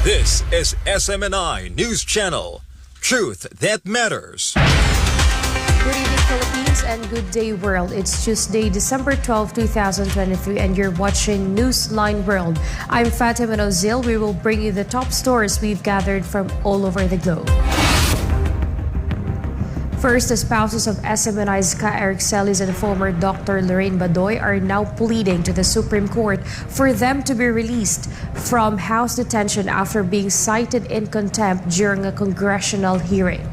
This is SMNI News Channel. Truth that matters. Good evening, Philippines, and good day, world. It's Tuesday, December 12, 2023, and you're watching Newsline World. I'm Fatima Nawzil. We will bring you the top stories we've gathered from all over the globe. First, the spouses of SMNI's Eric Celis and former Dr. Badoy are now pleading to the Supreme Court for them to be released from house detention after being cited in contempt during a congressional hearing.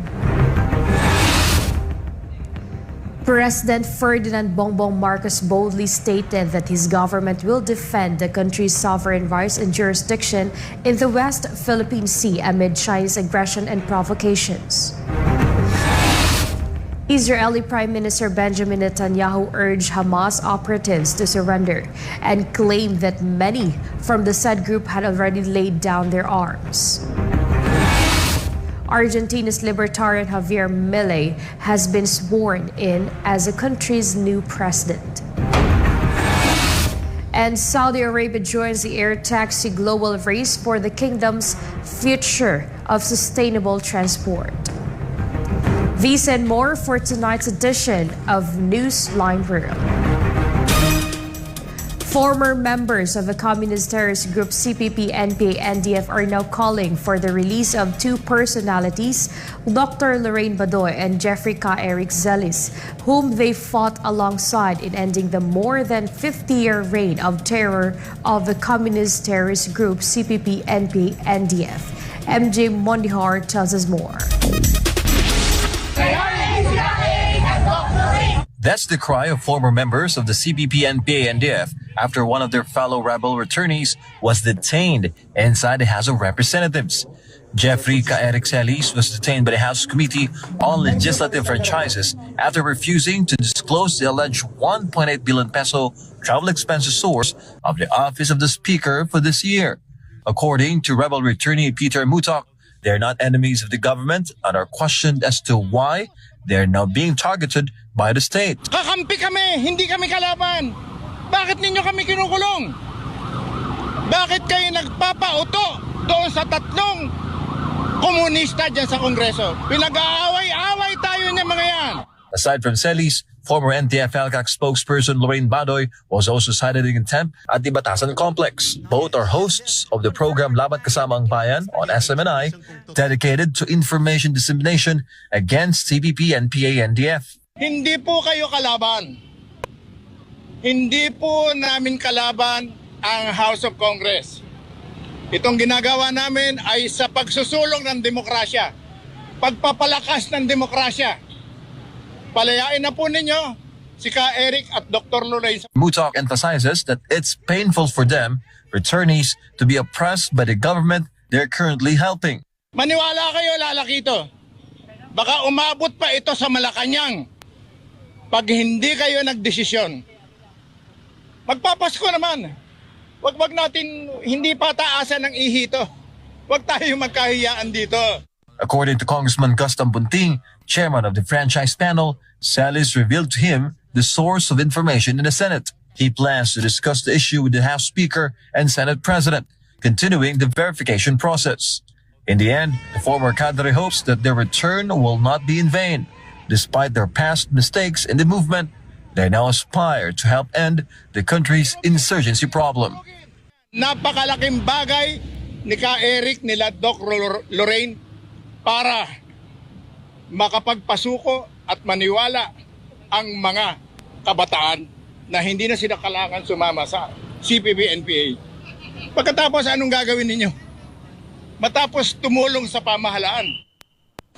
President Ferdinand Bongbong Marcos boldly stated that his government will defend the country's sovereign rights and jurisdiction in the West Philippine Sea amid Chinese aggression and provocations. Israeli Prime Minister Benjamin Netanyahu urged Hamas operatives to surrender and claimed that many from the said group had already laid down their arms. Argentina's libertarian Javier Milei has been sworn in as the country's new president. And Saudi Arabia joins the air taxi global race for the kingdom's future of sustainable transport. These and more for tonight's edition of Newsline World. Former members of the communist terrorist group CPP, NPA, NDF are now calling for the release of two personalities, Dr. Badoy and Jeffrey Eric Celis, whom they fought alongside in ending the more than 50-year reign of terror of the communist terrorist group CPP, NPA, NDF. MJ Mondihar tells us more. That's the cry of former members of the CPP, NPA, NDF after one of their fellow rebel returnees was detained inside the House of Representatives. Jeffrey Eric Celis was detained by the House Committee on Legislative Franchises after refusing to disclose the alleged 1.8 billion peso travel expenses source of the Office of the Speaker for this year. According to rebel returnee Peter Mutok, they're not enemies of the government and are questioned as to why they're now being targeted by the state. Kakampi kami, hindi kami kalaban. Bakit ninyo kami kinukulong? Bakit kayo nagpapauto doon sa tatlong komunista dyan sa Kongreso? Pinag-aaway-away tayo niya mga yan. Aside from Celis, former NTF-ELCAC spokesperson Badoy was also cited in contempt at the Batasan Complex. Both are hosts of the program Laban Kasama ang Bayan on SMNI, dedicated to information dissemination against CPP, NPA, NDF. Hindi po kayo kalaban. Hindi po namin kalaban ang House of Congress. Itong ginagawa namin ay sa pagsusulong ng demokrasya, pagpapalakas ng demokrasya. Palayain na po ninyo si Eric at Dr. Lorenzo. Mutok emphasizes that it's painful for them, returnees, to be oppressed by the government they're currently helping. Maniwala kayo, lalaki ito. Baka umabot pa ito sa Malacanang pag hindi kayo nagdesisyon. Magpapasko naman. Wag natin hindi pa taasan ng ihito. Wag tayo magkahiyaan dito. According to Congressman Gustam Bunting, chairman of the franchise panel, Celis revealed to him the source of information in the Senate. He plans to discuss the issue with the House Speaker and Senate President, continuing the verification process. In the end, the former cadre hopes that their return will not be in vain. Despite their past mistakes in the movement, they now aspire to help end the country's insurgency problem. Napakalaking bagay ni Eric nila Doc Lorraine para makapagpasuko at maniwala ang mga kabataan na hindi na sila kailangan sumama sa CPP-NPA. Pagkatapos, anong gagawin ninyo? Matapos tumulong sa pamahalaan.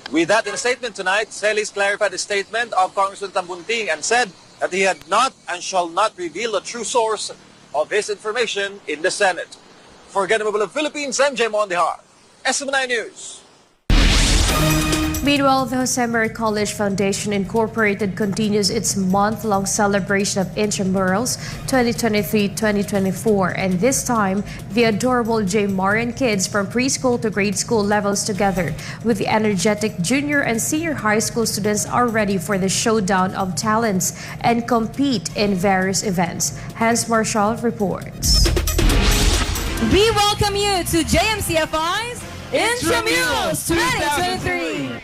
With that in a statement tonight, Celis clarified the statement of Congressman Tambunting and said that he had not and shall not reveal the true source of his information in the Senate. For Ganamabala Philippines, MJ Mondihar, SMNI News. Meanwhile, the Jose Maria College Foundation Incorporated continues its month-long celebration of Intramurals 2023-2024, and this time, the adorable J. Marian kids from preschool to grade school levels together with the energetic junior and senior high school students are ready for the showdown of talents and compete in various events. Hans Marshall reports. We welcome you to JMCFI's Intramurals 2023.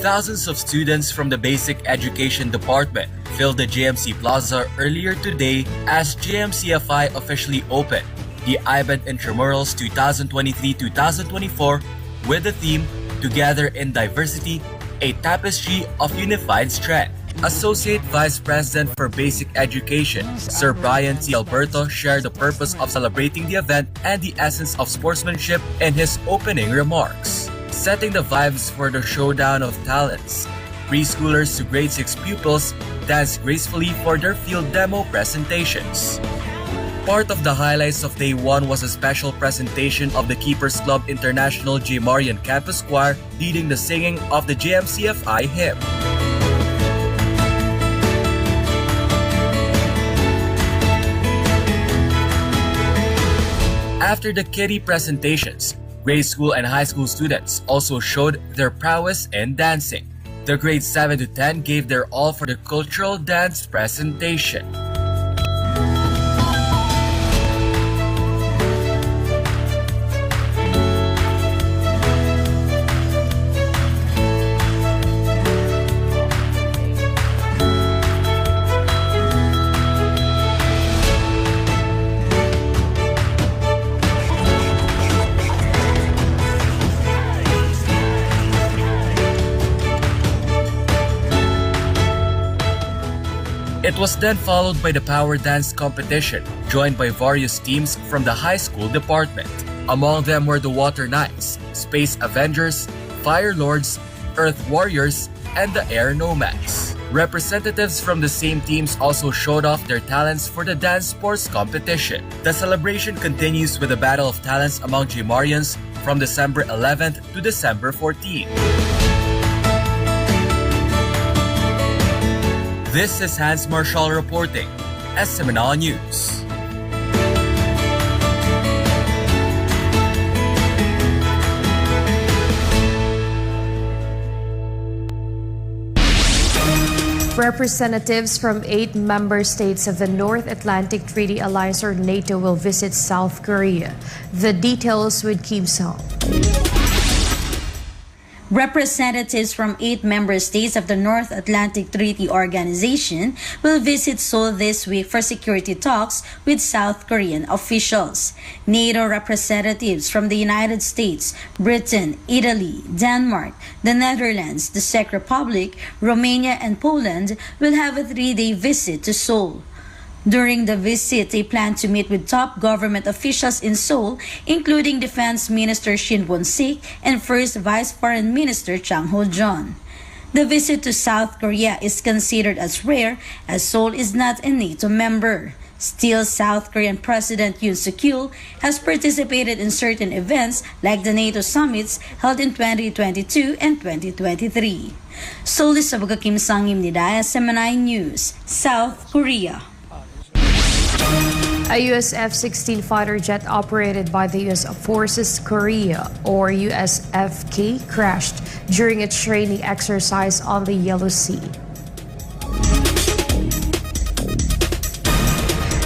Thousands of students from the Basic Education Department filled the JMC Plaza earlier today as JMCFI officially opened the IBED Intramurals 2023-2024 with the theme Together in Diversity, a Tapestry of Unified Strength. Associate Vice President for Basic Education, Sir Brian T. Alberto, shared the purpose of celebrating the event and the essence of sportsmanship in his opening remarks. Setting the vibes for the showdown of talents, preschoolers to grade 6 pupils danced gracefully for their field demo presentations. Part of the highlights of Day 1 was a special presentation of the Keepers Club International J. Marian Campus Choir leading the singing of the JMCFI hymn. After the kiddie presentations, grade school and high school students also showed their prowess in dancing. The grades 7 to 10 gave their all for the cultural dance presentation. It was then followed by the power dance competition, joined by various teams from the high school department. Among them were the Water Knights, Space Avengers, Fire Lords, Earth Warriors, and the Air Nomads. Representatives from the same teams also showed off their talents for the dance sports competition. The celebration continues with a battle of talents among Jmarians from December 11th to December 14th. This is Hans Marshall reporting, SMNL News. Representatives from 8 member states of the North Atlantic Treaty Alliance or NATO will visit South Korea. The details with Kim Song. Representatives from 8 member states of the North Atlantic Treaty Organization will visit Seoul this week for security talks with South Korean officials. NATO representatives from the United States, Britain, Italy, Denmark, the Netherlands, the Czech Republic, Romania, and Poland will have a 3-day visit to Seoul. During the visit, they plan to meet with top government officials in Seoul, including Defense Minister Shin Won-sik and First Vice Foreign Minister Chang Ho-jeon. The visit to South Korea is considered as rare as Seoul is not a NATO member. Still, South Korean President Yoon Suk-yeol has participated in certain events like the NATO summits held in 2022 and 2023. Solis sa Kim Sangim Nidaya, SMNI News, South Korea. A U.S. F-16 fighter jet operated by the U.S. Forces Korea, or USFK, crashed during a training exercise on the Yellow Sea.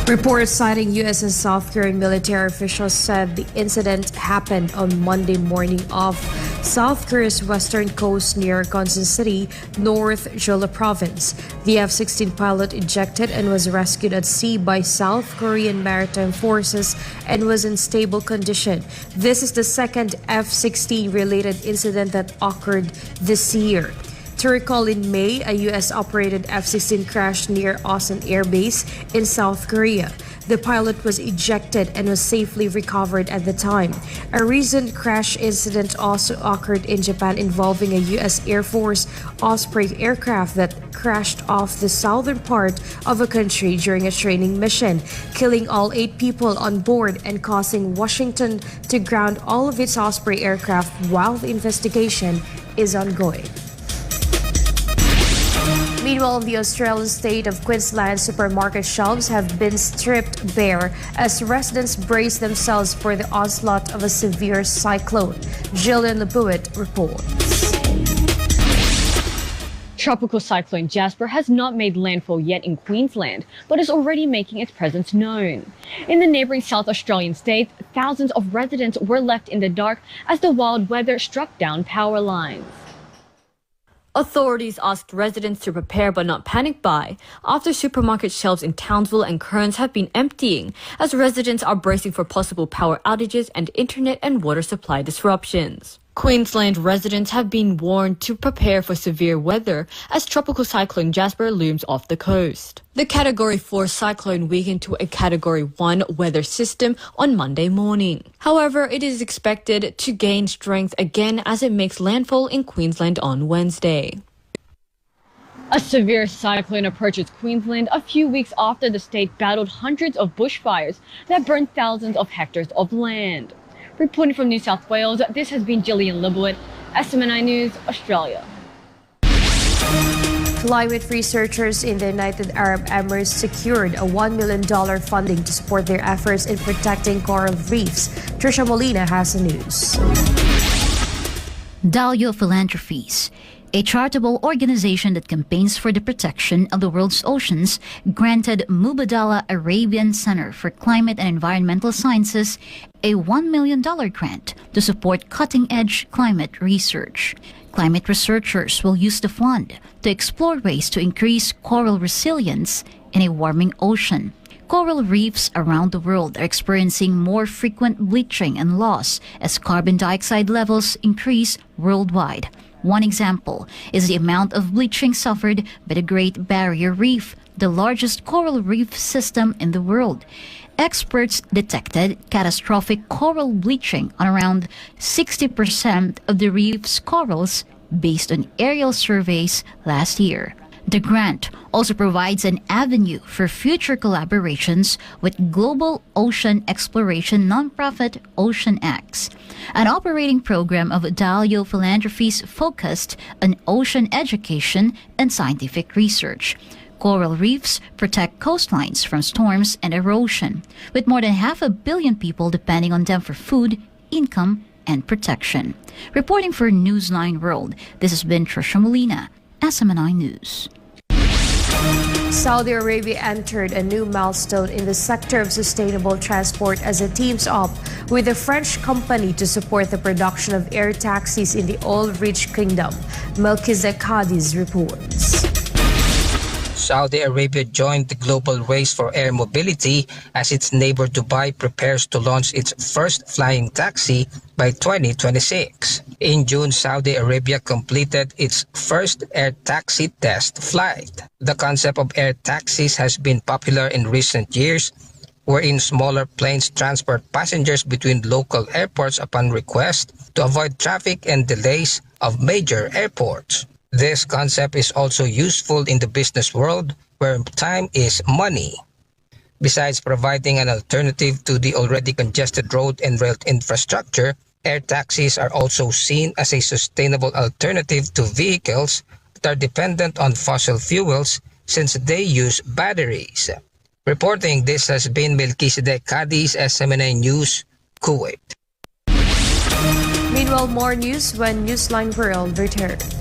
Reports citing U.S. and South Korean military officials said the incident happened on Monday morning off South Korea's western coast near Gunsan City, North Jeolla Province. The F-16 pilot ejected and was rescued at sea by South Korean maritime forces and was in stable condition. This is the second F-16 related incident that occurred this year. To recall, in May, a U.S.-operated F-16 crashed near Osan Air Base in South Korea. The pilot was ejected and was safely recovered at the time. A recent crash incident also occurred in Japan involving a U.S. Air Force Osprey aircraft that crashed off the southern part of a country during a training mission, killing all 8 people on board and causing Washington to ground all of its Osprey aircraft while the investigation is ongoing. Meanwhile, the Australian state of Queensland supermarket shelves have been stripped bare as residents brace themselves for the onslaught of a severe cyclone. Jillian Lebuit reports. Tropical cyclone Jasper has not made landfall yet in Queensland, but is already making its presence known. In the neighbouring South Australian state, thousands of residents were left in the dark as the wild weather struck down power lines. Authorities asked residents to prepare but not panic buy after supermarket shelves in Townsville and Kearns have been emptying as residents are bracing for possible power outages and internet and water supply disruptions. Queensland residents have been warned to prepare for severe weather as Tropical Cyclone Jasper looms off the coast. The Category 4 cyclone weakened to a Category 1 weather system on Monday morning. However, it is expected to gain strength again as it makes landfall in Queensland on Wednesday. A severe cyclone approaches Queensland a few weeks after the state battled hundreds of bushfires that burned thousands of hectares of land. Reporting from New South Wales, this has been Gillian Libowit, SMNI News, Australia. Climate researchers in the United Arab Emirates secured a $1 million funding to support their efforts in protecting coral reefs. Trisha Molina has the news. Dalio Philanthropies, a charitable organization that campaigns for the protection of the world's oceans, granted Mubadala Arabian Center for Climate and Environmental Sciences a $1 million grant to support cutting-edge climate research. Climate researchers will use the fund to explore ways to increase coral resilience in a warming ocean. Coral reefs around the world are experiencing more frequent bleaching and loss as carbon dioxide levels increase worldwide. One example is the amount of bleaching suffered by the Great Barrier Reef, the largest coral reef system in the world. Experts detected catastrophic coral bleaching on around 60% of the reef's corals based on aerial surveys last year. The grant also provides an avenue for future collaborations with global ocean exploration nonprofit OceanX, an operating program of Dalio Philanthropies focused on ocean education and scientific research. Coral reefs protect coastlines from storms and erosion, with more than 500 million people depending on them for food, income, and protection. Reporting for Newsline World, this has been Trisha Molina, SMNI News. Saudi Arabia entered a new milestone in the sector of sustainable transport as it teams up with a French company to support the production of air taxis in the oil-rich kingdom. Melchizedek Cadiz reports. Saudi Arabia joined the global race for air mobility as its neighbor Dubai prepares to launch its first flying taxi by 2026. In June, Saudi Arabia completed its first air taxi test flight. The concept of air taxis has been popular in recent years, wherein smaller planes transport passengers between local airports upon request to avoid traffic and delays of major airports. This concept is also useful in the business world, where time is money. Besides providing an alternative to the already congested road and rail infrastructure, air taxis are also seen as a sustainable alternative to vehicles that are dependent on fossil fuels since they use batteries. Reporting this has been Melchizedek Cadiz, SMNA News, Kuwait. Meanwhile, more news when Newsline World returns.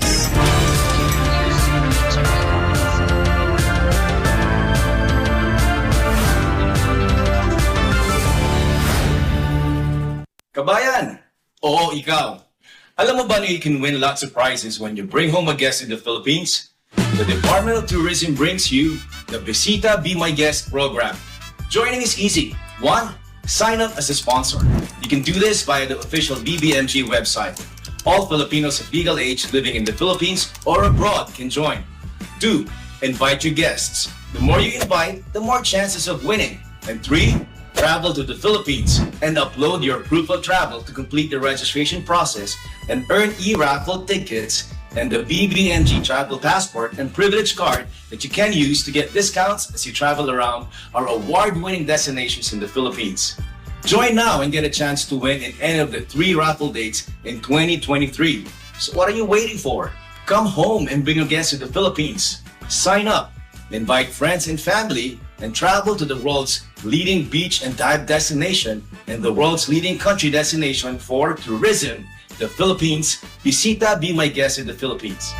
Kabayan! Oo, ikaw. Alam mo ba na you can win lots of prizes when you bring home a guest in the Philippines? The Department of Tourism brings you the Visita Be My Guest program. Joining is easy. 1. Sign up as a sponsor. You can do this via the official BBMG website. All Filipinos of legal age living in the Philippines or abroad can join. 2. Invite your guests. The more you invite, the more chances of winning. And 3. Travel to the Philippines and upload your proof of travel to complete the registration process and earn e-raffle tickets and the BBMG travel passport and privilege card that you can use to get discounts as you travel around our award-winning destinations in the Philippines. Join now and get a chance to win in any of the 3 raffle dates in 2023. So what are you waiting for? Come home and bring your guests to the Philippines. Sign up, invite friends and family, and travel to the world's leading beach and dive destination and the world's leading country destination for tourism, the Philippines. Visita Be My Guest in the Philippines.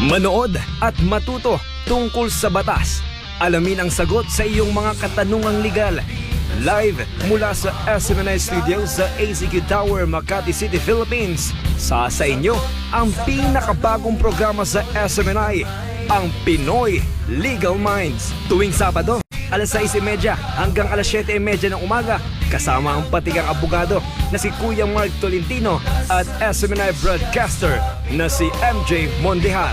Manood at matuto tungkol sa batas. Alamin ang sagot sa iyong mga katanungang legal. Live mula sa SMNI Studios sa ACQ Tower, Makati City, Philippines. Sa inyo ang pinakabagong programa sa SMNI, ang Pinoy Legal Minds. Tuwing Sabado, alas 6:30 hanggang alas 7:30 ng umaga, kasama ang patigang abogado na si Kuya Mark Tolentino at SMNI broadcaster na si MJ Mondejar.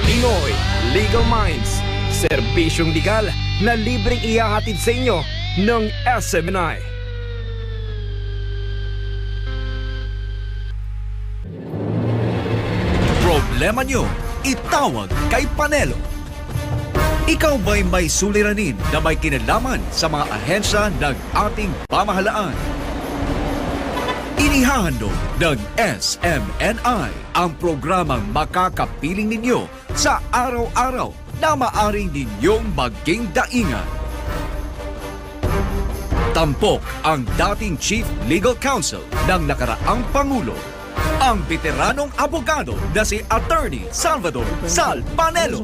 Pinoy Legal Minds, serbisyong legal na libreng ihahatid sa inyo ng SMNI. Problema nyo, itawag kay Panelo. Ikaw ba'y may suliranin na may kinalaman sa mga ahensya ng ating pamahalaan? Inihahandog ng SMNI ang programang makakapiling ninyo sa araw-araw na maaring ninyong maging daingan. Tampok ang dating Chief Legal Counsel ng nakaraang Pangulo, ang veteranong abogado na si Attorney Salvador Sal Panelo.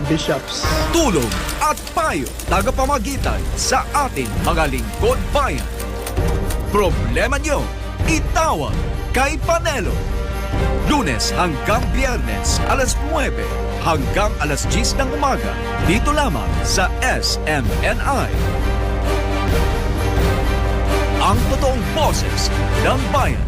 Bishops. Tulong at payo tagapamagitan sa ating mga lingkod bayan. Problema nyo, itawag kay Panelo. Lunes hanggang Biyernes, alas 9 hanggang alas 10 ng umaga, dito lamang sa SMNI. Ang totoong boses ng bayan.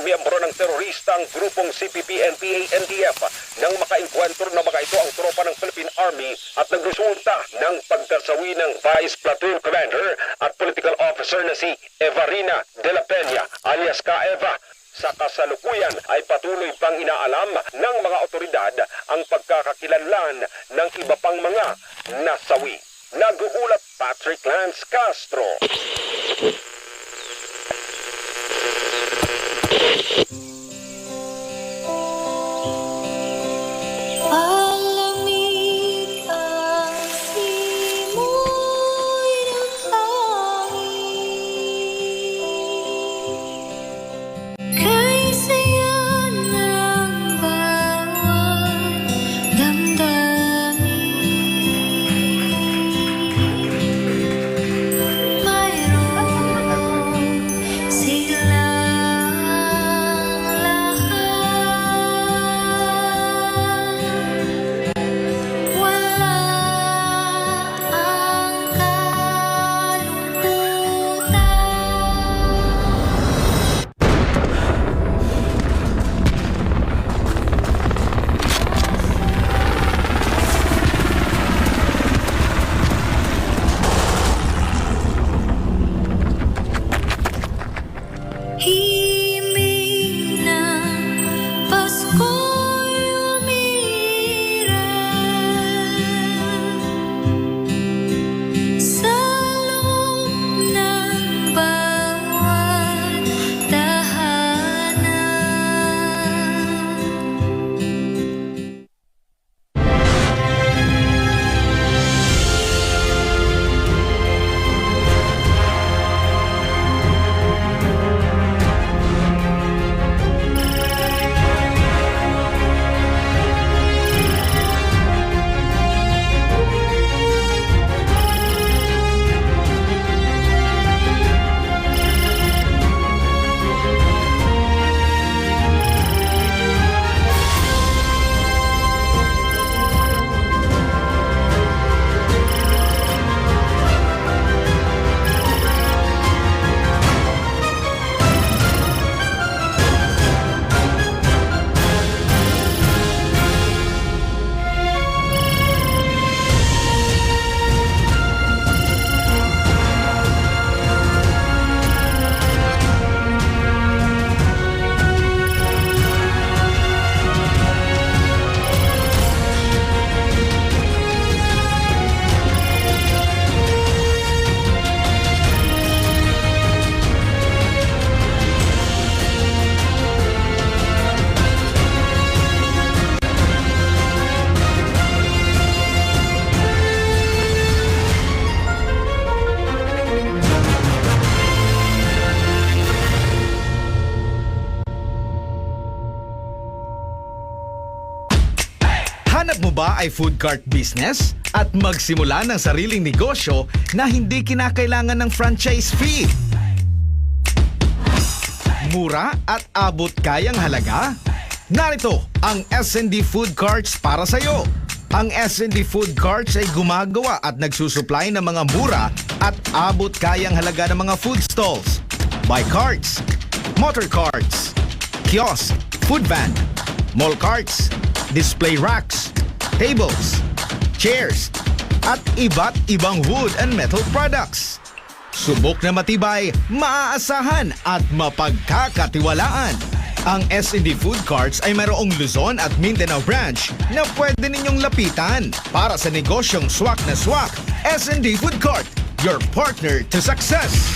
Miyembro ng teroristang grupong CPP-NPA-NDF nang makaengkwentro na mga ito ang tropa ng Philippine Army at nagresulta ng pagkasawi ng Vice Platoon Commander at Political Officer na si Evarina de la Peña alias Ka-Eva. Sa kasalukuyan ay patuloy pang inaalam ng mga otoridad ang pagkakakilanlan ng iba pang mga nasawi. Nag-uulat Patrick Lance Castro. Alamig ang simoy ng hangin, kay saya ng bawat damdamin. Mayroong siglang ay food cart business at magsimula ng sariling negosyo na hindi kinakailangan ng franchise fee? Mura at abot kayang halaga? Narito ang S&D Food Carts para sa iyo. Ang S&D Food Carts ay gumagawa at nagsusupply ng mga mura at abot kayang halaga ng mga food stalls, bike carts, motor carts, kiosk, food van, mall carts, display racks, tables, chairs, at iba't ibang wood and metal products. Subok na matibay, maaasahan at mapagkakatiwalaan. Ang S&D Food Carts ay mayroong Luzon at Mindanao branch na pwede ninyong lapitan. Para sa negosyong swak na swak, S&D Food Cart, your partner to success.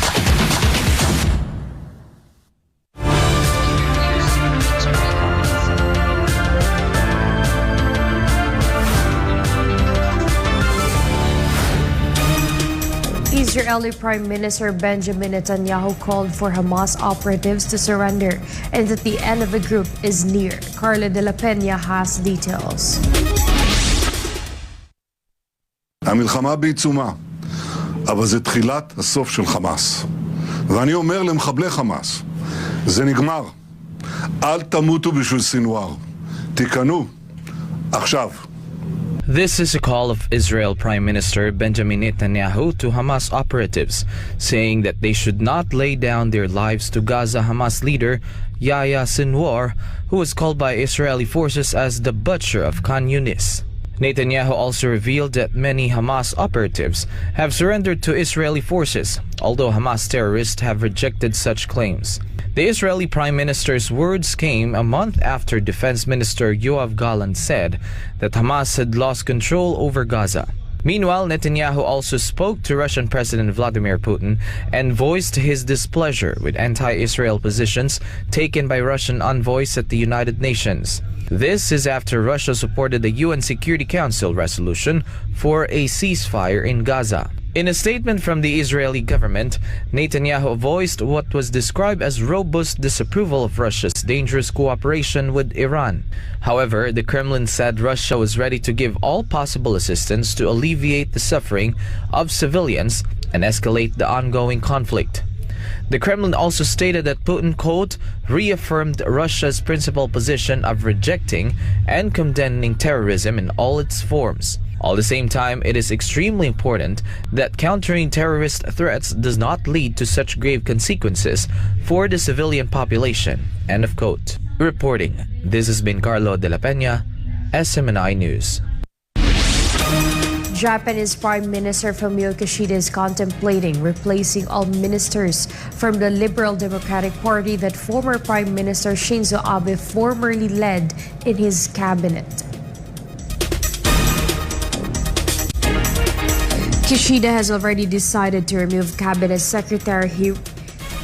Israeli Prime Minister Benjamin Netanyahu called for Hamas operatives to surrender and that the end of the group is near. Carla de la Peña has details. המלחמה בעיצומה, אבל זה תחילת הסוף של חמאס. ואני אומר למחבלי חמאס, זה נגמר. אל תמותו בשביל סינואר. תיכנו עכשיו. This is a call of Israel Prime Minister Benjamin Netanyahu to Hamas operatives, saying that they should not lay down their lives to Gaza Hamas leader Yahya Sinwar, who was called by Israeli forces as the butcher of Khan Yunis. Netanyahu also revealed that many Hamas operatives have surrendered to Israeli forces, although Hamas terrorists have rejected such claims. The Israeli Prime Minister's words came a month after Defense Minister Yoav Gallant said that Hamas had lost control over Gaza. Meanwhile, Netanyahu also spoke to Russian President Vladimir Putin and voiced his displeasure with anti-Israel positions taken by Russian envoys at the United Nations. This is after Russia supported the UN Security Council resolution for a ceasefire in Gaza. In a statement from the Israeli government, Netanyahu voiced what was described as robust disapproval of Russia's dangerous cooperation with Iran. However, the Kremlin said Russia was ready to give all possible assistance to alleviate the suffering of civilians and escalate the ongoing conflict. The Kremlin also stated that Putin, quote, reaffirmed Russia's principal position of rejecting and condemning terrorism in all its forms. At the same time, it is extremely important that countering terrorist threats does not lead to such grave consequences for the civilian population. End of quote. Reporting, this has been Carlo de la Peña, SMNI News. Japanese Prime Minister Fumio Kishida is contemplating replacing all ministers from the Liberal Democratic Party that former Prime Minister Shinzo Abe formerly led in his cabinet. Kishida has already decided to remove Cabinet Secretary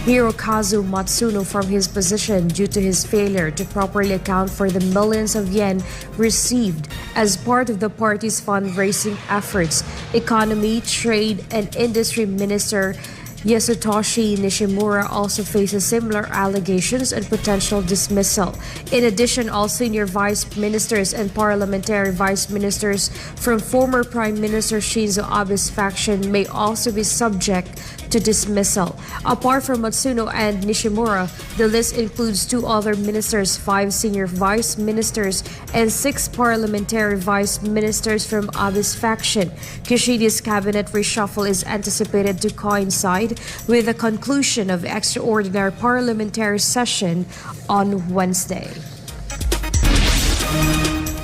Hirokazu Matsuno from his position due to his failure to properly account for the millions of yen received as part of the party's fundraising efforts. Economy, Trade, and Industry Minister Yasutoshi Nishimura also faces similar allegations and potential dismissal. In addition, all senior vice ministers and parliamentary vice ministers from former Prime Minister Shinzo Abe's faction may also be subject to dismissal. Apart from Matsuno and Nishimura, the list includes 2 other ministers, 5 senior vice ministers, and 6 parliamentary vice ministers from Abe's faction. Kishida's cabinet reshuffle is anticipated to coincide with the conclusion of the extraordinary parliamentary session on Wednesday.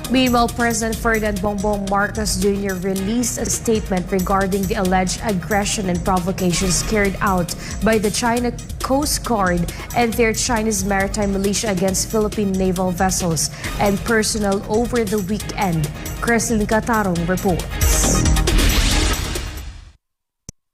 Meanwhile, President Ferdinand Bongbong Marcos Jr. released a statement regarding the alleged aggression and provocations carried out by the China Coast Guard and their Chinese maritime militia against Philippine naval vessels and personnel over the weekend. Crescent Catarong reports.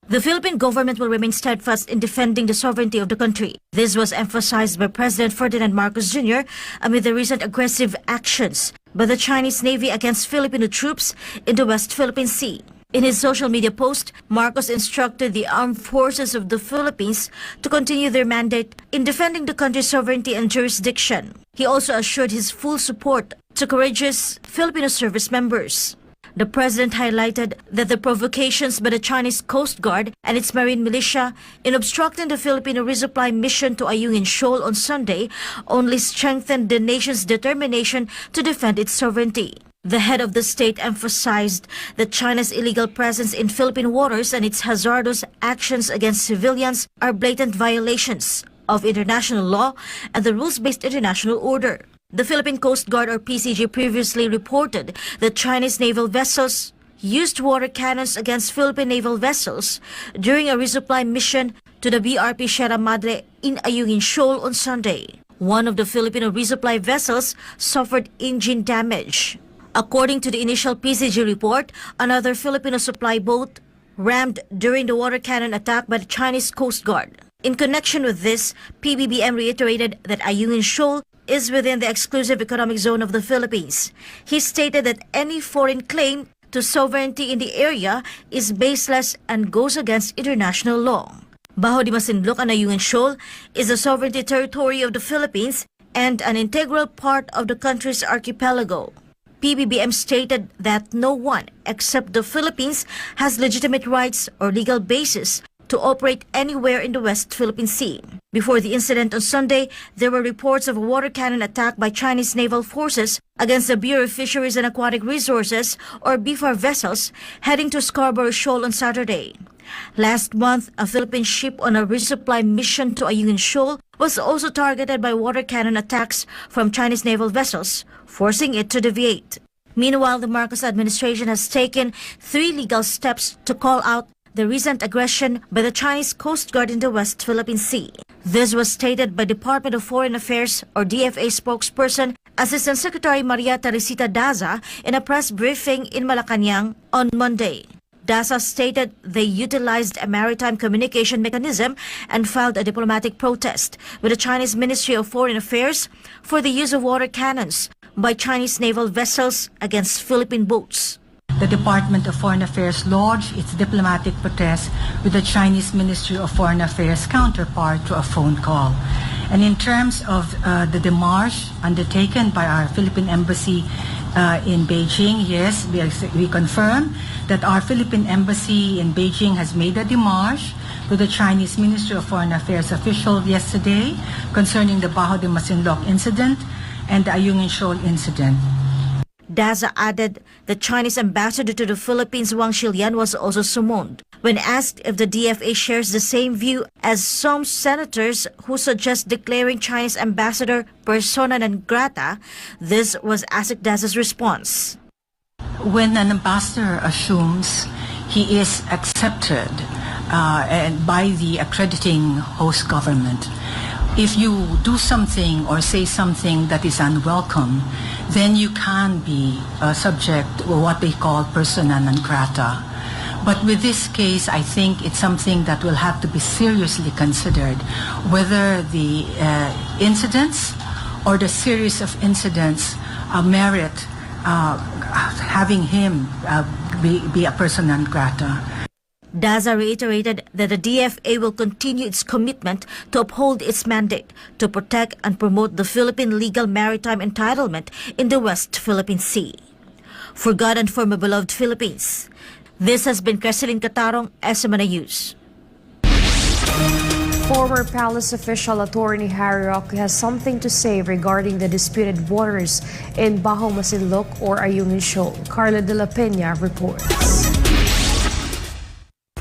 The Philippine government will remain steadfast in defending the sovereignty of the country. This was emphasized by President Ferdinand Marcos Jr. amid the recent aggressive actions by the Chinese Navy against Filipino troops in the West Philippine Sea. In his social media post, Marcos instructed the armed forces of the Philippines to continue their mandate in defending the country's sovereignty and jurisdiction. He also assured his full support to courageous Filipino service members. The president highlighted that the provocations by the Chinese Coast Guard and its marine militia in obstructing the Filipino resupply mission to Ayungin Shoal on Sunday only strengthened the nation's determination to defend its sovereignty. The head of the state emphasized that China's illegal presence in Philippine waters and its hazardous actions against civilians are blatant violations of international law and the rules-based international order. The Philippine Coast Guard or PCG previously reported that Chinese naval vessels used water cannons against Philippine naval vessels during a resupply mission to the BRP Sierra Madre in Ayungin Shoal on Sunday. One of the Filipino resupply vessels suffered engine damage. According to the initial PCG report, another Filipino supply boat rammed during the water cannon attack by the Chinese Coast Guard. In connection with this, PBBM reiterated that Ayungin Shoal is within the exclusive economic zone of the Philippines. He stated that any foreign claim to sovereignty in the area is baseless and goes against international law. Bajo de Masinloc and Ayungin Shoal is the sovereignty territory of the Philippines and an integral part of the country's archipelago. PBBM stated that no one except the Philippines has legitimate rights or legal basis to operate anywhere in the West Philippine Sea. Before the incident on Sunday, there were reports of a water cannon attack by Chinese naval forces against the Bureau of Fisheries and Aquatic Resources or BFAR vessels heading to Scarborough Shoal on Saturday. Last month, a Philippine ship on a resupply mission to Ayungin Shoal was also targeted by water cannon attacks from Chinese naval vessels, forcing it to deviate. Meanwhile, the Marcos administration has taken 3 legal steps to call out the recent aggression by the Chinese Coast Guard in the West Philippine Sea. This was stated by Department of Foreign Affairs or DFA spokesperson Assistant Secretary Maria Teresita Daza in a press briefing in Malacanang on Monday. Daza stated they utilized a maritime communication mechanism and filed a diplomatic protest with the Chinese Ministry of Foreign Affairs for the use of water cannons by Chinese naval vessels against Philippine boats. The Department of Foreign Affairs lodged its diplomatic protest with the Chinese Ministry of Foreign Affairs counterpart to a phone call. And in terms of the démarche undertaken by our Philippine Embassy in Beijing, yes, we confirm that our Philippine Embassy in Beijing has made a démarche to the Chinese Ministry of Foreign Affairs official yesterday concerning the Bajo de Masinloc incident and the Ayungin Shoal incident. Daza added the Chinese ambassador to the Philippines, Wang Xilian, was also summoned. When asked if the DFA shares the same view as some senators who suggest declaring Chinese ambassador persona non grata, this was ASIC Daza's response. When an ambassador assumes he is accepted by the accrediting host government, if you do something or say something that is unwelcome, then you can be subject to what they call persona non grata. But with this case, I think it's something that will have to be seriously considered, whether the incidents or the series of incidents merit having him be a persona non grata. Daza reiterated that the DFA will continue its commitment to uphold its mandate to protect and promote the Philippine legal maritime entitlement in the West Philippine Sea. For God and for my beloved Philippines, this has been Cresceline Catarong, SMNA News. Former palace official attorney Harry Roque has something to say regarding the disputed waters in Bajo Masinloc or Ayungin Shoal. Carla de la Peña reports.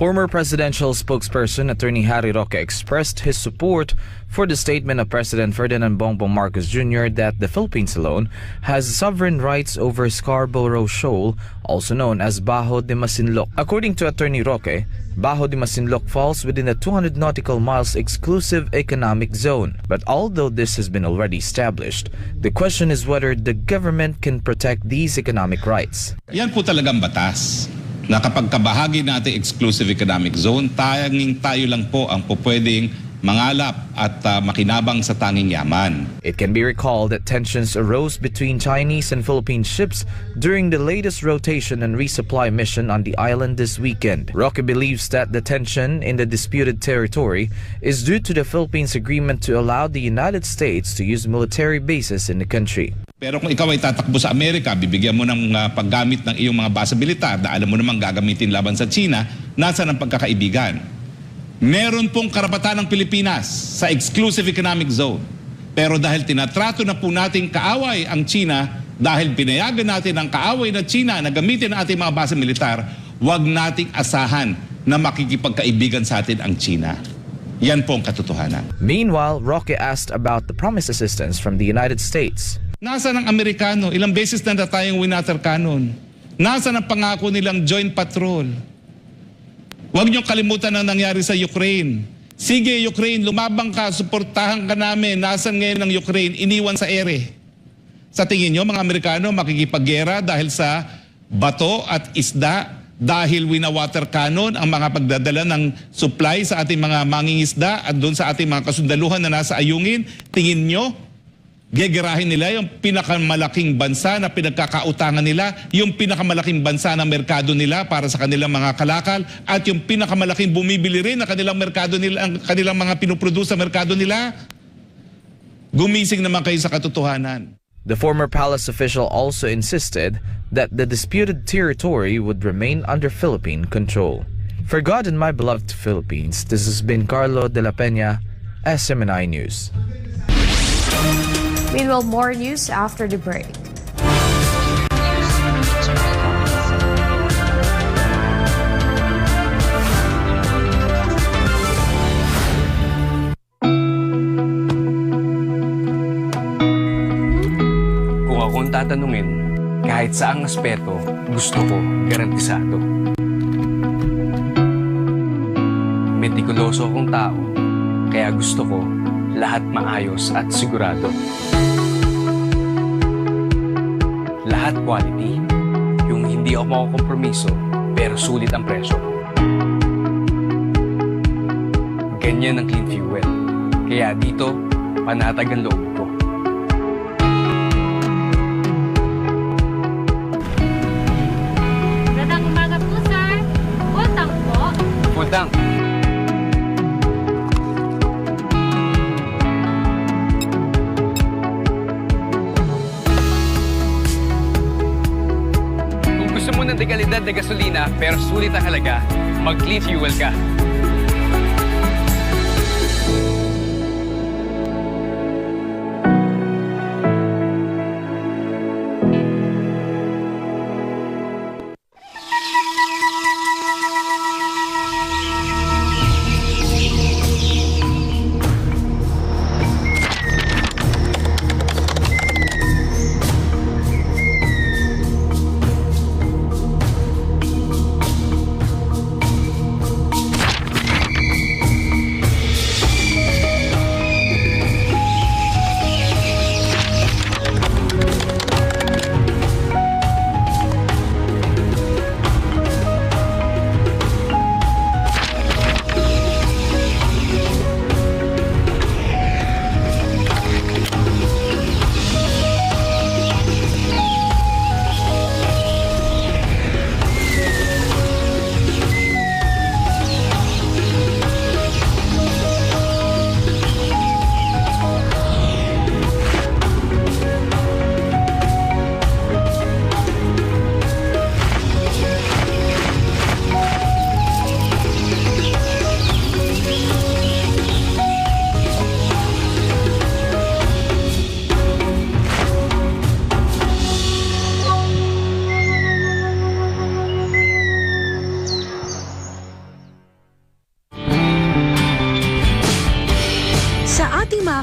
Former presidential spokesperson Attorney Harry Roque expressed his support for the statement of President Ferdinand Bongbong Marcos Jr. that the Philippines alone has sovereign rights over Scarborough Shoal, also known as Bajo de Masinloc. According to Attorney Roque, Bajo de Masinloc falls within the 200 nautical miles exclusive economic zone. But although this has been already established, the question is whether the government can protect these economic rights. Yan po talagang batas. Na kapag kabahagi natin exclusive economic zone, tanging tayo lang po ang pupwedeng mangalap at makinabang sa tanging yaman. It can be recalled that tensions arose between Chinese and Philippine ships during the latest rotation and resupply mission on the island this weekend. Roque believes that the tension in the disputed territory is due to the Philippines' agreement to allow the United States to use military bases in the country. Pero kung ikaw ay tatakbo sa Amerika, bibigyan mo ng paggamit ng iyong mga base militar na alam mo namang gagamitin laban sa China, nasa ng pagkakaibigan? Meron pong karapatan ng Pilipinas sa exclusive economic zone. Pero dahil tinatrato na po nating kaaway ang China, dahil pinayagan natin ang kaaway na China na gamitin ang ating mga base militar, huwag nating asahan na makikipagkaibigan sa atin ang China. Yan po ang katotohanan. Meanwhile, Roque asked about the promised assistance from the United States. Nasaan ang Amerikano? Ilang beses na tayong winater cannon. Nasaan ang pangako nilang joint patrol? Huwag niyong kalimutan ang nangyari sa Ukraine. Sige Ukraine, lumabang ka, suportahan ka namin. Nasaan ngayon ang Ukraine? Iniwan sa ere. Sa tingin niyo, mga Amerikano makikipaggera dahil sa bato at isda, dahil wina-water cannon ang mga pagdadala ng supply sa ating mga mangingisda at doon sa ating mga kasundaluhan na nasa ayungin? Tingin niyo, gegerahin nila yung pinakamalaking bansa na pinagkakautangan nila, yung pinakamalaking bansa na merkado nila para sa kanilang mga kalakal, at yung pinakamalaking bumibili rin na kanilang merkado nila, ang kanilang mga pinuproduce sa merkado nila? Gumising naman kayo sa katotohanan. The former palace official also insisted that the disputed territory would remain under Philippine control. For God and my beloved Philippines, this has been Carlo de la Peña, SMNI News. Meanwhile, more news after the break. Kung akong tatanungin, kahit saang aspeto, gusto ko garantisado. Metikuloso akong tao, kaya gusto ko lahat maayos at sigurado. Lahat quality, yung hindi ako makukompromiso, pero sulit ang presyo. Ganyan ang clean fuel. Kaya dito, panatag ang loob ko. Magandang umaga po, sir. Utang po. Utang. Gusto mo ng dekalidad na gasolina pero sulit ang halaga, mag-clean fuel ka.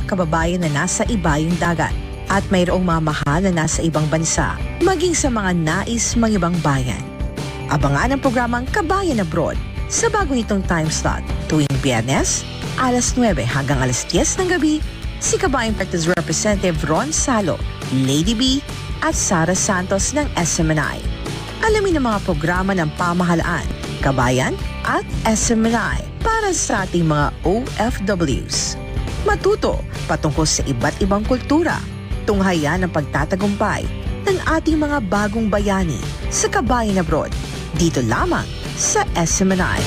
Kababayan na nasa ibayong dagat at mayroong mamahal na nasa ibang bansa, maging sa mga nais mangibang bayan. Abangan ang programang Kabayan Abroad sa bagong itong time slot tuwing Biyernes, alas 9 hanggang alas 10 ng gabi, si Kabayan Practice Representative Ron Salo, Lady B at Sara Santos ng SMNI. Alamin ang mga programa ng pamahalaan, kabayan at SMNI para sa ating mga OFWs. Matuto patungkol sa iba't ibang kultura, tunghayan ng pagtatagumpay ng ating mga bagong bayani sa Kabayan Abroad, dito lamang sa SMNI.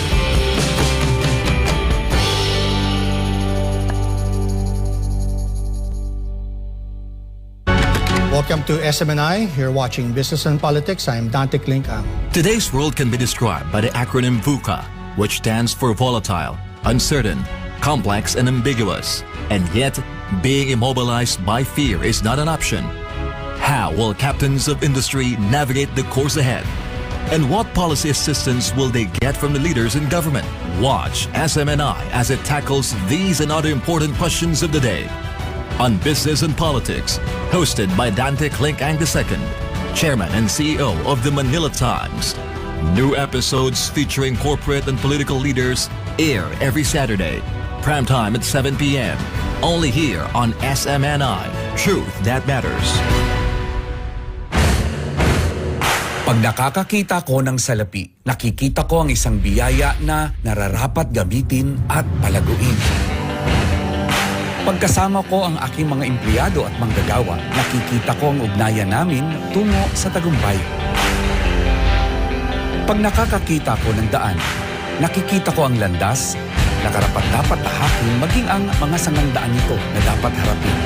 Welcome to SMNI. You're watching Business and Politics. I'm Dante Klinkang. Today's world can be described by the acronym VUCA, which stands for volatile, uncertain, complex, and ambiguous. And yet, being immobilized by fear is not an option. How will captains of industry navigate the course ahead? And what policy assistance will they get from the leaders in government? Watch SMNI as it tackles these and other important questions of the day. On Business and Politics, hosted by Dante Klinkang II, Chairman and CEO of the Manila Times. New episodes featuring corporate and political leaders air every Saturday. Prime time at 7 p.m. Only here on SMNI. Truth that matters. Pag nakakakita ko ng salapi, nakikita ko ang isang biyaya na nararapat gamitin at palaguin. Pagkasama ko ang aking mga empleyado at manggagawa, nakikita ko ang ugnayan namin tungo sa tagumpay. Pag nakakakita ko ng daan, nakikita ko ang landas na karapat-dapat tahakin maging ang mga sangandaan nito na dapat harapin.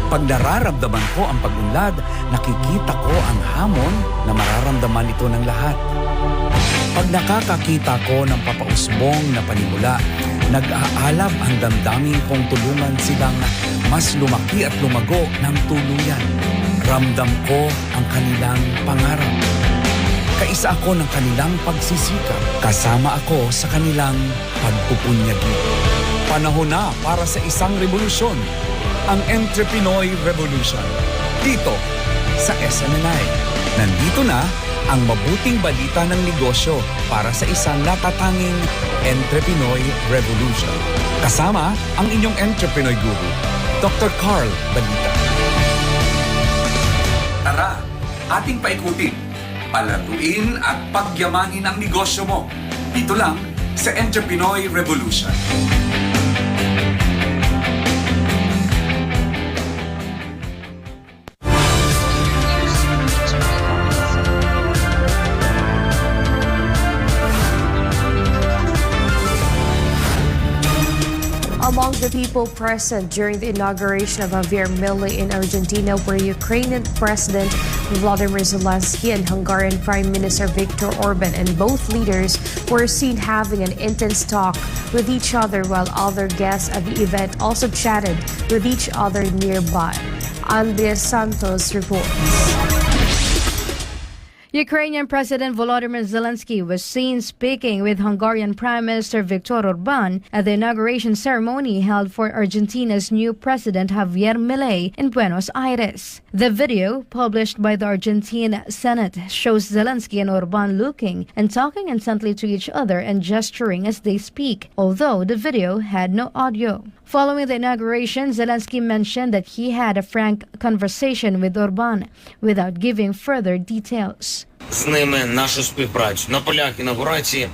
Pag nararamdaman ko ang pag-unlad, nakikita ko ang hamon na mararamdaman ito ng lahat. Pag nakakakita ko ng papausbong na panimula, nag-aalab ang damdamin kong tulungan silang mas lumaki at lumago ng tuluyan. Ramdam ko ang kanilang pangarap. Kaisa ako ng kanilang pagsisikap. Kasama ako sa kanilang pagpupunyagi. Panahon na para sa isang revolusyon. Ang Entrepinoy Revolution. Dito sa SMNI. Nandito na ang mabuting balita ng negosyo para sa isang natatanging Entrepinoy Revolution. Kasama ang inyong Entrepinoy Guru, Dr. Carl Balita. Tara, ating paikutin, palaguin at pagyamanin ang negosyo mo. Dito lang sa Entrepinoy Revolution. Among the people present during the inauguration of Javier Milei in Argentina were Ukrainian President Volodymyr Zelensky and Hungarian Prime Minister Viktor Orban, and both leaders were seen having an intense talk with each other, while other guests at the event also chatted with each other nearby. Andres Santos reports. Ukrainian President Volodymyr Zelensky was seen speaking with Hungarian Prime Minister Viktor Orban at the inauguration ceremony held for Argentina's new president Javier Milei in Buenos Aires. The video, published by the Argentine Senate, shows Zelensky and Orban looking and talking intently to each other and gesturing as they speak, although the video had no audio. Following the inauguration, Zelensky mentioned that he had a frank conversation with Orban without giving further details. З ними нашу співпрацю. На полях інаугурації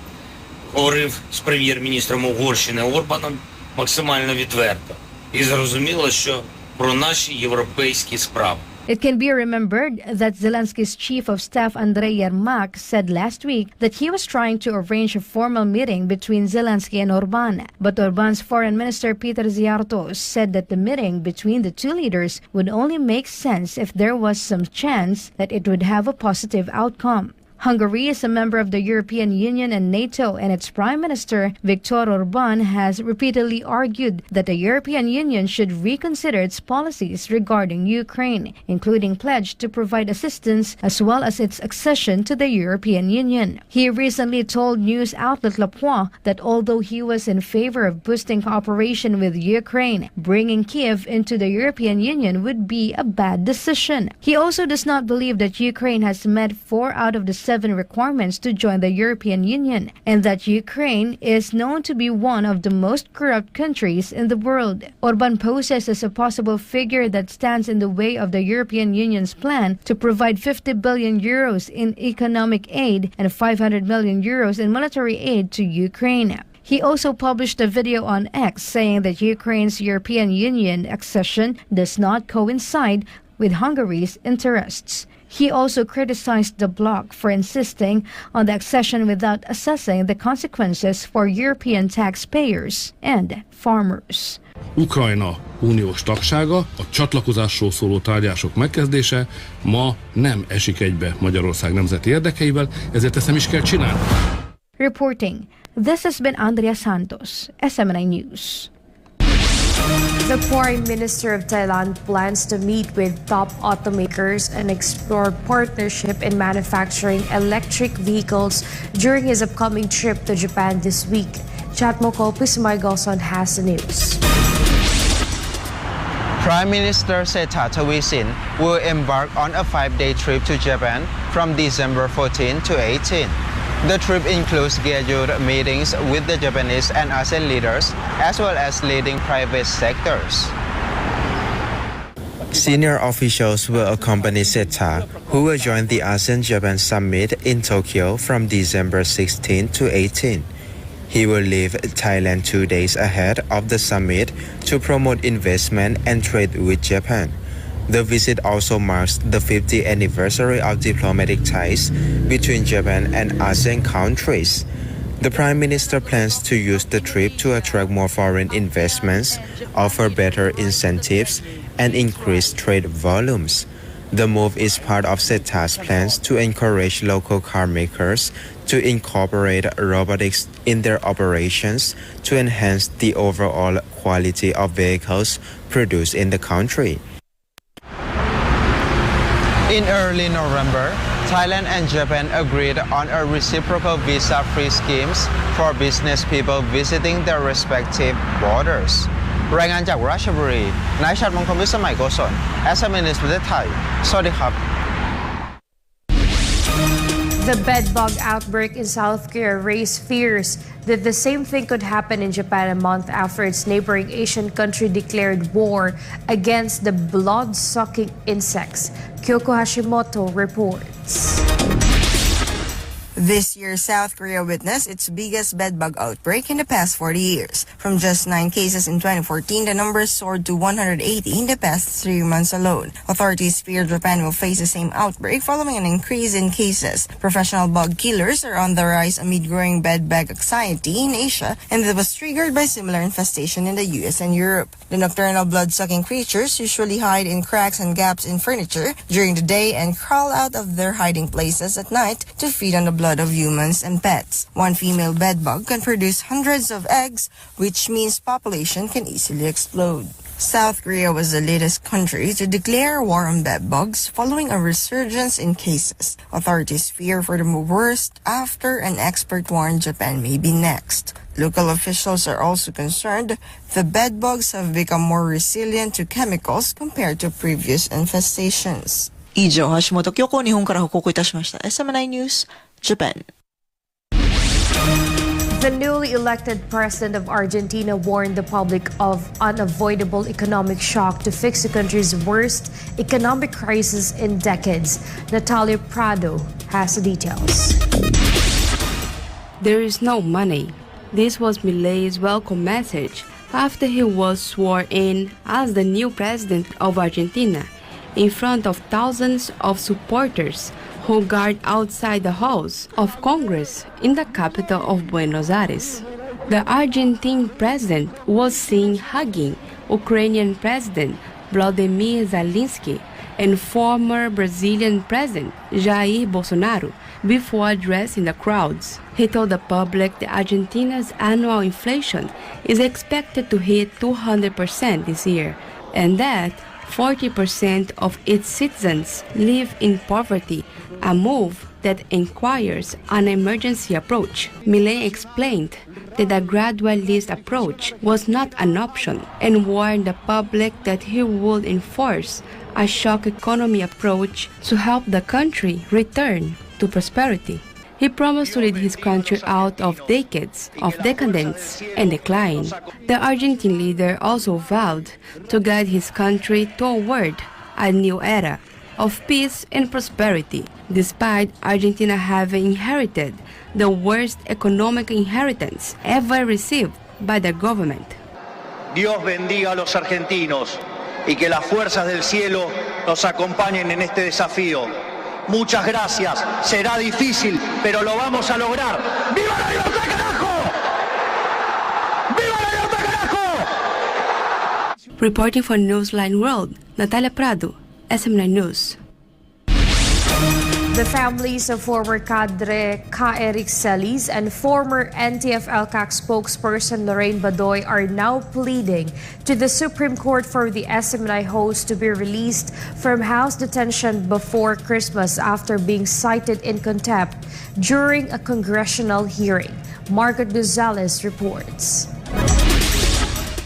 говорив з прем'єр-міністром Угорщини Орбаном максимально відверто. І зрозуміло, що про наші європейські справи. It can be remembered that Zelensky's chief of staff Andrei Yermak said last week that he was trying to arrange a formal meeting between Zelensky and Orban. But Orban's foreign minister Peter Ziartos said that the meeting between the two leaders would only make sense if there was some chance that it would have a positive outcome. Hungary is a member of the European Union and NATO, and its Prime Minister, Viktor Orban, has repeatedly argued that the European Union should reconsider its policies regarding Ukraine, including pledge to provide assistance as well as its accession to the European Union. He recently told news outlet Le Point that although he was in favor of boosting cooperation with Ukraine, bringing Kiev into the European Union would be a bad decision. He also does not believe that Ukraine has met 4 out of the 7 requirements to join the European Union, and that Ukraine is known to be one of the most corrupt countries in the world. Orban poses as a possible figure that stands in the way of the European Union's plan to provide 50 billion euros in economic aid and 500 million euros in military aid to Ukraine. He also published a video on X saying that Ukraine's European Union accession does not coincide with Hungary's interests. He also criticized the bloc for insisting on the accession without assessing the consequences for European taxpayers and farmers. Ukrajna uniós tagsága, a csatlakozásról szóló tárgyalások megkezdése ma nem esik egybe Magyarország nemzeti érdekeivel, ezért ezt nem is kell csinálni. Reporting, this has been Andrea Santos, SMNI News. The Prime Minister of Thailand plans to meet with top automakers and explore partnership in manufacturing electric vehicles during his upcoming trip to Japan this week. Chatmoko Pismay-Golson has the news. Prime Minister Sethar Thavisin will embark on a 5-day trip to Japan from December 14 to 18. The trip includes scheduled meetings with the Japanese and ASEAN leaders, as well as leading private sectors. Senior officials will accompany Sethar, who will join the ASEAN-Japan Summit in Tokyo from December 16 to 18. He will leave Thailand 2 days ahead of the summit to promote investment and trade with Japan. The visit also marks the 50th anniversary of diplomatic ties between Japan and ASEAN countries. The Prime Minister plans to use the trip to attract more foreign investments, offer better incentives, and increase trade volumes. The move is part of Sethar's plans to encourage local car makers to incorporate robotics in their operations to enhance the overall quality of vehicles produced in the country. In early November, Thailand and Japan agreed on a reciprocal visa-free schemes for business people visiting their respective borders. รายงานจากราชบุรีนายชัดมงคลวิสมัยโกศล SMN News ประเทศไทย สวัสดีครับ The bedbug outbreak in South Korea raised fears that the same thing could happen in Japan a month after its neighboring Asian country declared war against the blood-sucking insects. Kyoko Hashimoto reports. This year, South Korea witnessed its biggest bedbug outbreak in the past 40 years. From just 9 cases in 2014, the numbers soared to 180 in the past 3 months alone. Authorities fear Japan will face the same outbreak following an increase in cases. Professional bug killers are on the rise amid growing bedbug anxiety in Asia, and that was triggered by similar infestation in the US and Europe. The nocturnal blood-sucking creatures usually hide in cracks and gaps in furniture during the day and crawl out of their hiding places at night to feed on the blood of humans and pets. One female bedbug can produce hundreds of eggs, which means population can easily explode. South Korea was the latest country to declare war on bedbugs following a resurgence in cases. Authorities fear for the worst after an expert warned Japan may be next. Local officials are also concerned the bedbugs have become more resilient to chemicals compared to previous infestations. 以上、橋本京子、日本から報告いたしました。SMNI News Japan. The newly elected president of Argentina warned the public of unavoidable economic shock to fix the country's worst economic crisis in decades. Natalia Prado has the details. There is no money. This was Milei's welcome message after he was sworn in as the new president of Argentina, in front of thousands of supporters who guard outside the halls of Congress in the capital of Buenos Aires. The Argentine president was seen hugging Ukrainian President Volodymyr Zelensky and former Brazilian President Jair Bolsonaro before addressing the crowds. He told the public that Argentina's annual inflation is expected to hit 200% this year, and that 40% of its citizens live in poverty, a move that requires an emergency approach. Milei explained that a gradualist approach was not an option and warned the public that he would enforce a shock economy approach to help the country return to prosperity. He promised to lead his country out of decades of decadence and decline. The Argentine leader also vowed to guide his country toward a new era of peace and prosperity, despite Argentina having inherited the worst economic inheritance ever received by the government. Dios bendiga a los argentinos y que las fuerzas del cielo nos acompañen en este desafío. Muchas gracias. Será difícil, pero lo vamos a lograr. ¡Viva la libertad, carajo! ¡Viva la libertad, carajo! Reporting for Newsline World, Natalia Prado, SM9 News. The families of former cadre Eric Celis and former NTF-ELCAC spokesperson Lorraine Badoy are now pleading to the Supreme Court for the SMNI host to be released from house detention before Christmas after being cited in contempt during a congressional hearing. Margaret Gonzalez reports.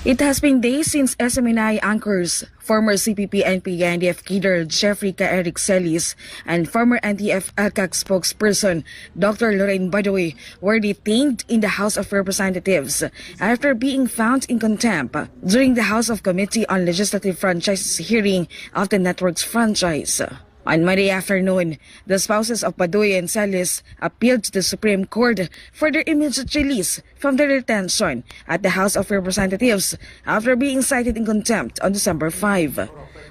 It has been days since SMNI anchors, former CPP-NP NDF leader Jeffrey Eric Celis and former NTF-ELCAC spokesperson Dr. Lorraine Badoy were detained in the House of Representatives after being found in contempt during the House of Committee on Legislative Franchises hearing of the network's franchise. On Monday afternoon, the spouses of Badoy and Celis appealed to the Supreme Court for their immediate release from their detention at the House of Representatives after being cited in contempt on December 5.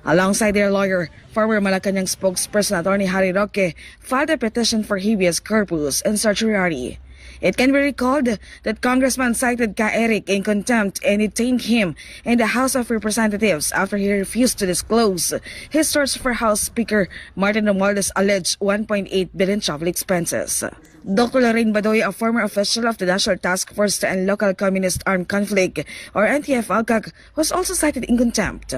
Alongside their lawyer, former Malacanang spokesperson Attorney Harry Roque filed a petition for habeas corpus and certiorari. It can be recalled that Congressman cited Eric in contempt and detained him in the House of Representatives after he refused to disclose his source for House Speaker Martin Romualdez's alleged 1.8 billion travel expenses. Dr. Lorraine Badoy, a former official of the National Task Force to End Local Communist Armed Conflict or NTF-ELCAC, was also cited in contempt.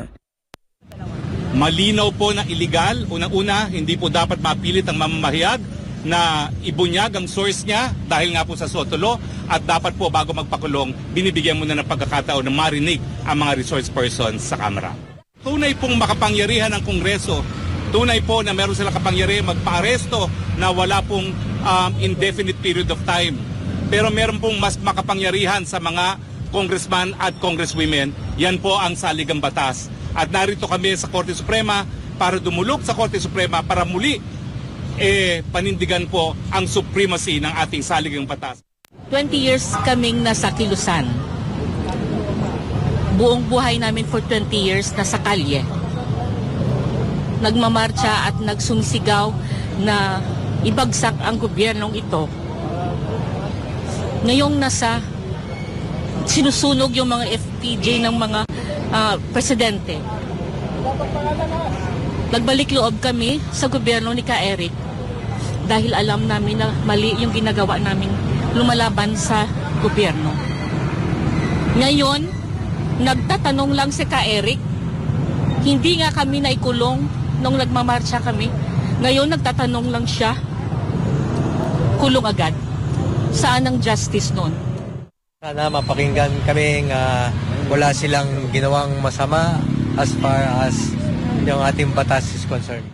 Malinaw po na illegal. Unang-una, hindi po dapat mapilit ang mamamahayag na ibunyag ang source niya dahil nga po sa SOTOLO at dapat po bago magpakulong, binibigyan muna ng pagkakataon na marinig ang mga resource persons sa Kamara. Tunay pong makapangyarihan ng Kongreso, tunay po na meron silang kapangyarihan magpa-aresto na wala pong indefinite period of time. Pero meron pong mas makapangyarihan sa mga congressman at congresswomen, yan po ang saligang batas. At narito kami sa Korte Suprema para dumulog sa Korte Suprema para muli panindigan po ang supremacy ng ating saligang batas. 20 years kaming nasa kilusan. Buong buhay namin for 20 years nasa kalye. Nagmamarcha at nagsumisigaw na ibagsak ang gobyernong ito. Ngayong sinusunog yung mga FPJ ng mga presidente. Nagbalik loob kami sa gobyerno ni Eric dahil alam namin na mali yung ginagawa naming lumalaban sa gobyerno. Ngayon, nagtatanong lang si Eric, hindi nga kami naikulong nung nagmamarcha kami. Ngayon, nagtatanong lang siya, kulong agad. Saan ang justice nun? Sana mapakinggan kami wala silang ginawang masama as far as yung ating batas is concerned.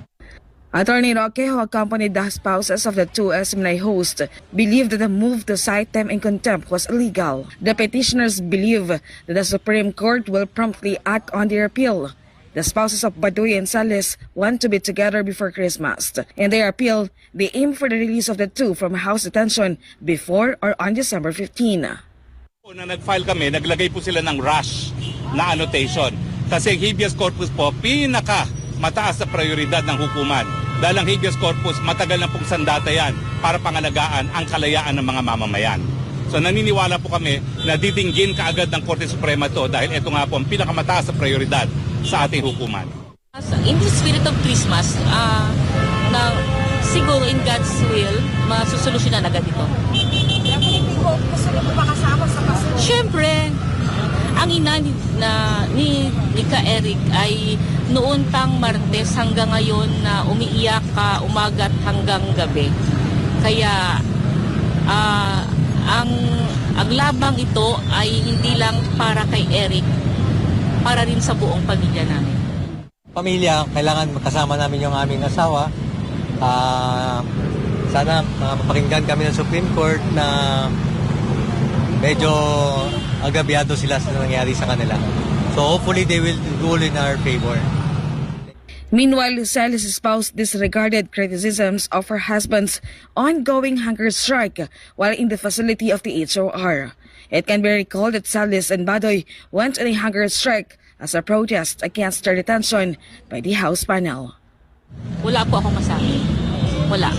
Attorney Roque, who accompanied the spouses of the two SMNI hosts, believed that the move to cite them in contempt was illegal. The petitioners believe that the Supreme Court will promptly act on their appeal. The spouses of Badoy and Celis want to be together before Christmas. In their appeal, they aim for the release of the two from house detention before or on December 15. Na nag-file kami, naglagay po sila ng rush na annotation. Kasi habeas corpus po, mataas na prioridad ng hukuman. Dahil ang habeas corpus, matagal na pong sandata yan para pangalagaan ang kalayaan ng mga mamamayan. So naniniwala po kami na didinggin kaagad ng Korte Suprema to dahil ito nga po ang pinakamataas na prioridad sa ating hukuman. In the spirit of Christmas, na siguro in God's will, masusolusyonan agad ito. Gusto niyo ba kasama sa kaso? Siyempre, ang ina ni Eric ay noon pang Martes hanggang ngayon na umiiyak umagat hanggang gabi. Kaya ang labang ito ay hindi lang para kay Eric, para rin sa buong pamilya namin. Pamilya, kailangan makasama namin yung aming asawa. Sana mapakinggan kami ng Supreme Court na medyo agabyado sila sa nangyari sa kanila. So hopefully they will rule in our favor. Meanwhile, Celis' spouse disregarded criticisms of her husband's ongoing hunger strike while in the facility of the HOR. It can be recalled that Celis and Badoy went on a hunger strike as a protest against their detention by the House panel. Wala po akong masabi. Wala.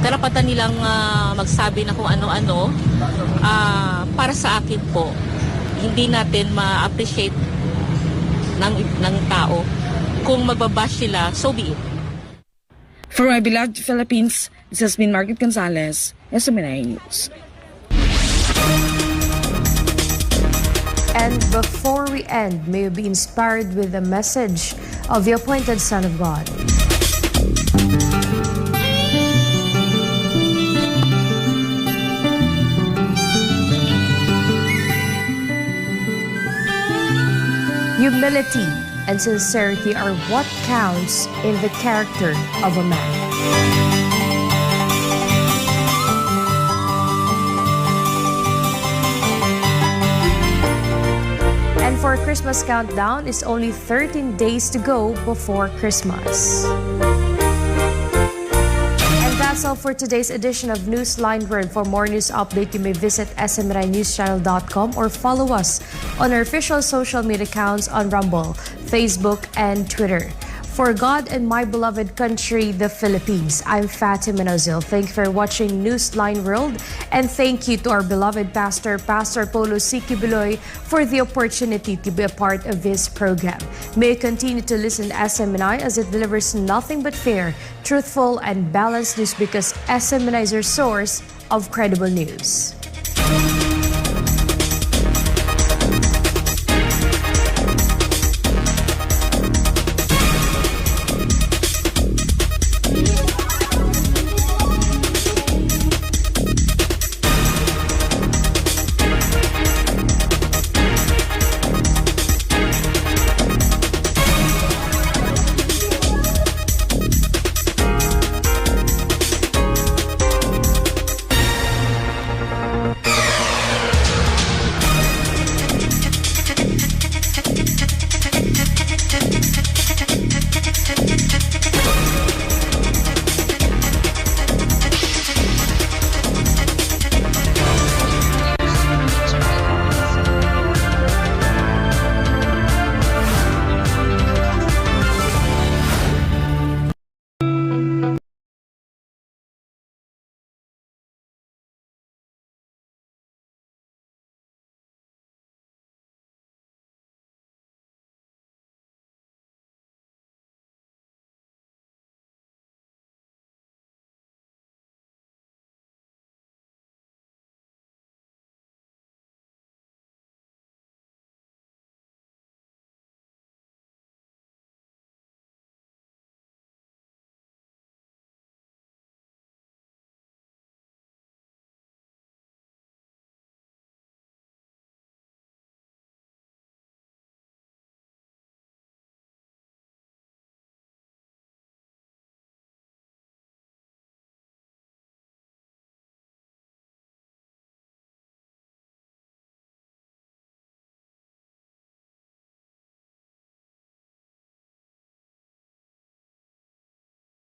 Karapatan nilang magsabi na kung ano-ano. Para sa akin po, hindi natin ma-appreciate ng tao. Kung magbabash sila, so be it. For my beloved Philippines, this has been Margaret Gonzalez, SMNI News. And before we end, may you be inspired with the message of the appointed Son of God. Humility and sincerity are what counts in the character of a man. And for Christmas countdown, it's only 13 days to go before Christmas. And that's all for today's edition of Newsline World. For more news update, you may visit smrinewschannel.com or follow us on our official social media accounts on Rumble, Facebook, and Twitter. For God and my beloved country, the Philippines, I'm Fatima Nawzil. Thank you for watching Newsline World, and thank you to our beloved pastor, Pastor Polo Sikibuloy, for the opportunity to be a part of this program. May you continue to listen to SMNI as it delivers nothing but fair, truthful, and balanced news, because SMNI is your source of credible news.